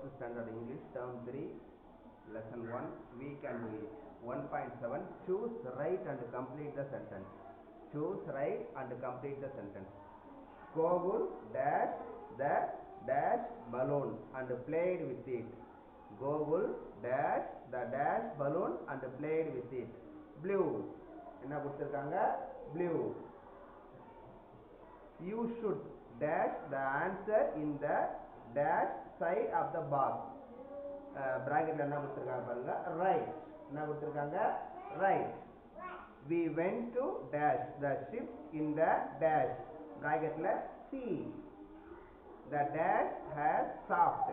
4th standard English term 3 lesson 1. We can do it. 1.7 choose right and complete the sentence. Choose right and complete the sentence. Gokul dash the dash balloon and played with it. Gokul dash the dash balloon and played with it. Blue என்ன கொடுத்திருக்காங்க blue. You should dash the answer in the dash side of the box. Bracketல என்ன கொடுத்திருக்காங்க பாருங்க right. என்ன கொடுத்திருக்காங்க right. We went to dash the ship in the dash. Bracketல sea. The dash has soft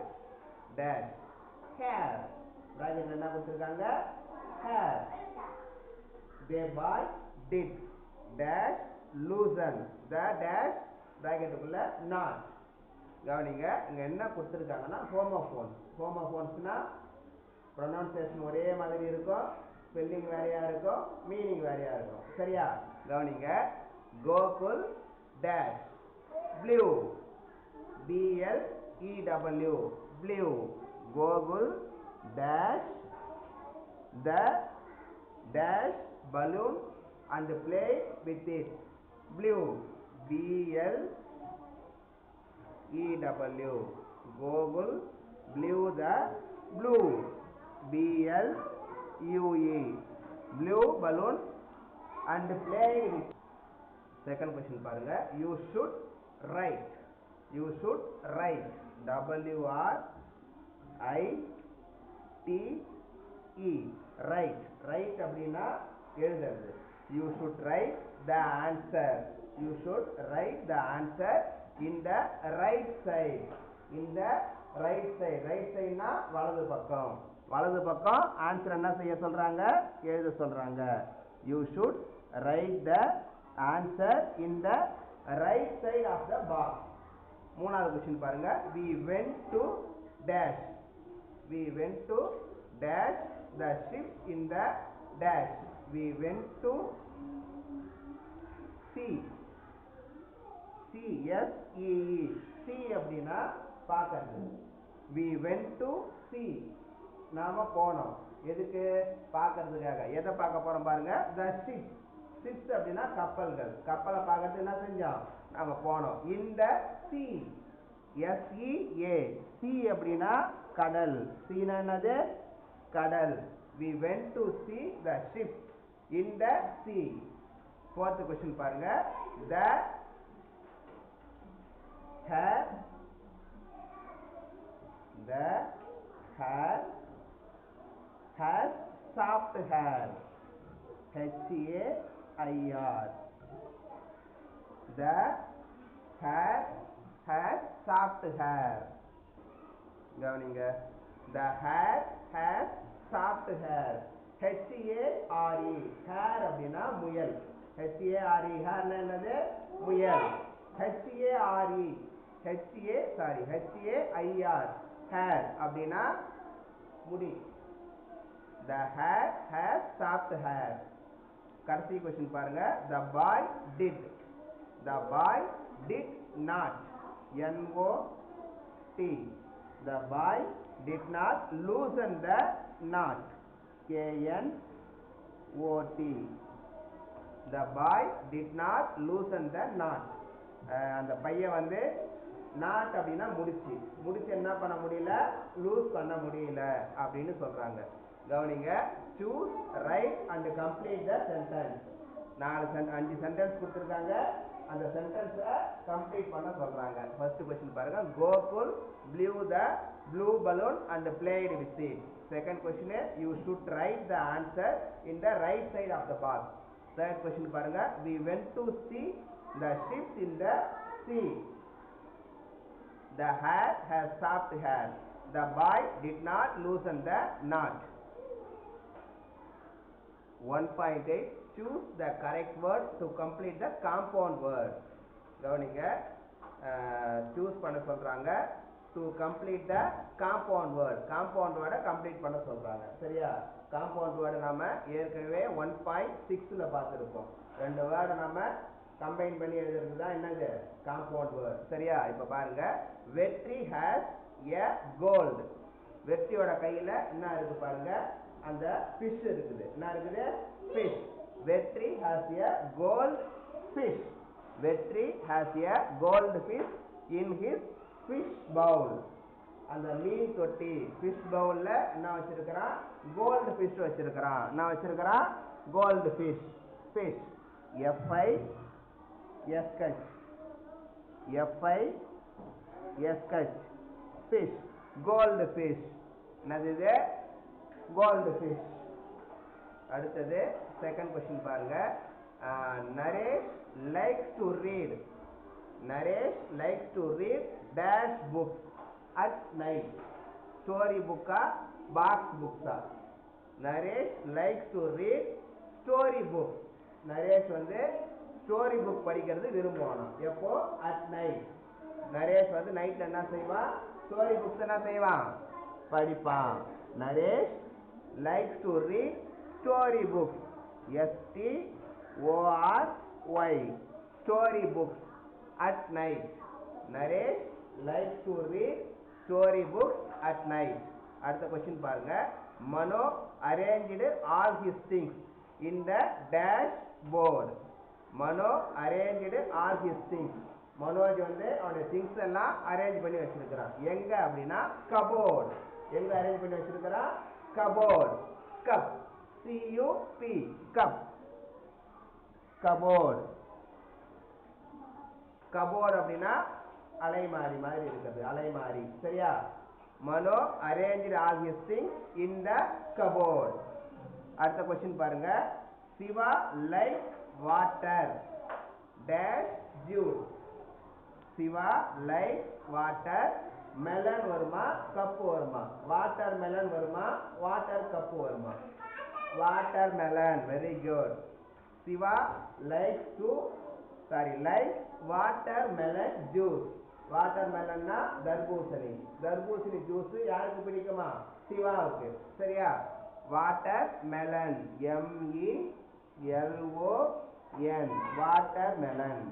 dash hair. Bracketல என்ன கொடுத்திருக்காங்க hair. The boy did dash loosen the dash bracketக்குள்ள not. கவனிங்க இங்க என்ன கொடுத்திருக்காங்கன்னா ஹோமோஃபோன்ஸ். ஹோமோஃபோன்ஸ்னா ப்ரொனன்சியேஷன் ஒரே மாதிரி இருக்கும், ஸ்பெல்லிங் வேறையா இருக்கும், மீனிங் வேறையா இருக்கும். சரியா? கவனிங்க Gokul dash blue BLEW blue. Gokul dash the dash balloon and play with it. Blue BLEW. Gokul blew the blue BLUE blue balloon and played with. Second question பாருங்க. You should write. You should write WRITE right. Right அப்படின்னா எழுதுறது. You should write the answer. You should write the answer in the right side. In the right side. Right side னா வலது பக்கம். வலது பக்கம் answer என்ன செய்ய சொல்றாங்க? எழுத சொல்றாங்க. You should write the answer in the right side of the box. மூணாவது क्वेश्चन பாருங்க. We went to dash. We went to dash the ship in the dash. We went to see. CSEE. See அப்படின்னா பார்க்கிறது. We went to see. நாம போனோம். எதுக்கு? பார்க்கிறதுக்காக. எதை பார்க்க போறோம் பாருங்க? The ship. Ships அப்படின்னா கப்பல்கள். கப்பலை பார்க்கறது என்ன செஞ்சோம்? நாம போனோம். In the sea. SEA. sea அப்படின்னா கடல். சீனா என்னது? கடல். We went to see the ship in the sea. Fourth question பாருங்க. The hair has soft hair. HAIR. The hair has soft hair. கவனிங்க. The hair has soft hair. HARE. hair அப்படின்னா முயல். HARE. hair என்னது? முயல். HARE. HAIR. hair அப்படின்னா முடி. The hair has soft hair. கடைசி question பாருங்க. The boy did. The boy did not. NOT. The boy did not loosen the knot. KNOT. The boy did not loosen the knot. அந்த பையன் வந்து not அப்படின்னா முடிச்சு. முடிச்சு என்ன பண்ண முடியல? லூஸ் பண்ண முடியல அப்படின்னு சொல்றாங்க. கவனிங்க. Choose right and complete the sentence. 5 sentence கொடுத்திருக்காங்க. அந்த சென்டென்ஸை கம்ப்ளீட் பண்ண சொல்றாங்க. ஃபர்ஸ்ட் क्वेश्चन பாருங்க. Gokul blew the blue balloon and played with it. Second question is you should write the answer in the right side of the box. Third question பாருங்க. We went to see the ships in the sea. The hair has soft hair. The boy did not loosen the knot. 1.8 choose the correct word to complete the compound word. கவனிங்க. choose பண்ண சொல்றாங்க to complete the compound word. compound word complete பண்ண சொல்றாங்க. சரியா? compound word நாம ஏற்கனவே 1.6ல பார்த்திருக்கோம். ரெண்டு வேர்ட் நாம கம்பைன் பண்ணி எழுதுறது தான் என்னது? compound word. சரியா? இப்ப பாருங்க. Vetri has a gold. வெற்றியோட கையில என்ன இருக்கு பாருங்க, அந்த ஃபிஷ் இருக்குது. என்ன இருக்குது? ஃபிஷ். வெற்றி has a gold fish. வெற்றி has a gold fish in his fish bowl. அந்த மீன் தொட்டி ஃபிஷ் பவுல்ல என்ன வச்சிருக்கிறான்? கோல்டு ஃபிஷ் வச்சிருக்கிறான். என்ன வச்சிருக்கிறான்? Gold fish. Fish FISH FISH fish, gold fish. என்னது இது? Gold fish. அடுத்தது செகண்ட் கொஸ்டின் பாருங்க. Naresh likes to read. Naresh likes to read dash books at night. Story புக்கா பாக்ஸ் புக்ஸா? Naresh likes to read story book. Naresh வந்து ஸ்டோரி புக் படிக்கிறது விரும்புவானா? எப்போ? At night. Naresh வந்து நைட்ல என்ன செய்வான்? ஸ்டோரி புக்ஸ் என்ன செய்வான்? படிப்பான். Naresh likes to read story books. STORY story books at night. Naresh likes to read story books at night. அடுத்த क्वेश्चन பாருங்க. மனோ arranged all his things in the dash board. Mano arranged all his things. Manoj வந்து அவனுடைய things எல்லாம் arrange பண்ணி வச்சிருக்கிறான். எங்க அப்படின்னா cupboard. எங்க அரேஞ்ச் பண்ணி வச்சிருக்கிறான்? Cupboard. Cup CUP cup. Cupboard. Cupboard அப்படின்னா அலைமாரி மாதிரி இருக்குது. அலைமாரி. சரியா? Mano arranged all his things in the cupboard. அடுத்த क्वेश्चन பாருங்க. Siva like water dash juice. Siva like water melon வருமா கப் வருமா? வாட்டர் மெலன் வருமா வாட்டர் கப் வருமா? Water melon. Very good. Siva likes water melon juice. Water மெலன்னா தர்பூசணி. தர்பூசணி ஜூஸ் யாருக்கு பிடிக்குமா? சிவாவுக்கு. சரியா? Water melon MELON water melon.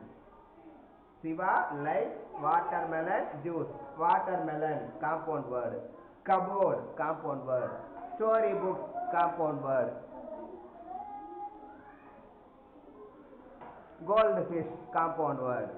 Siva like water melon juice. Water melon compound word. Cupboard compound word. Story book compound word. Gold fish compound word.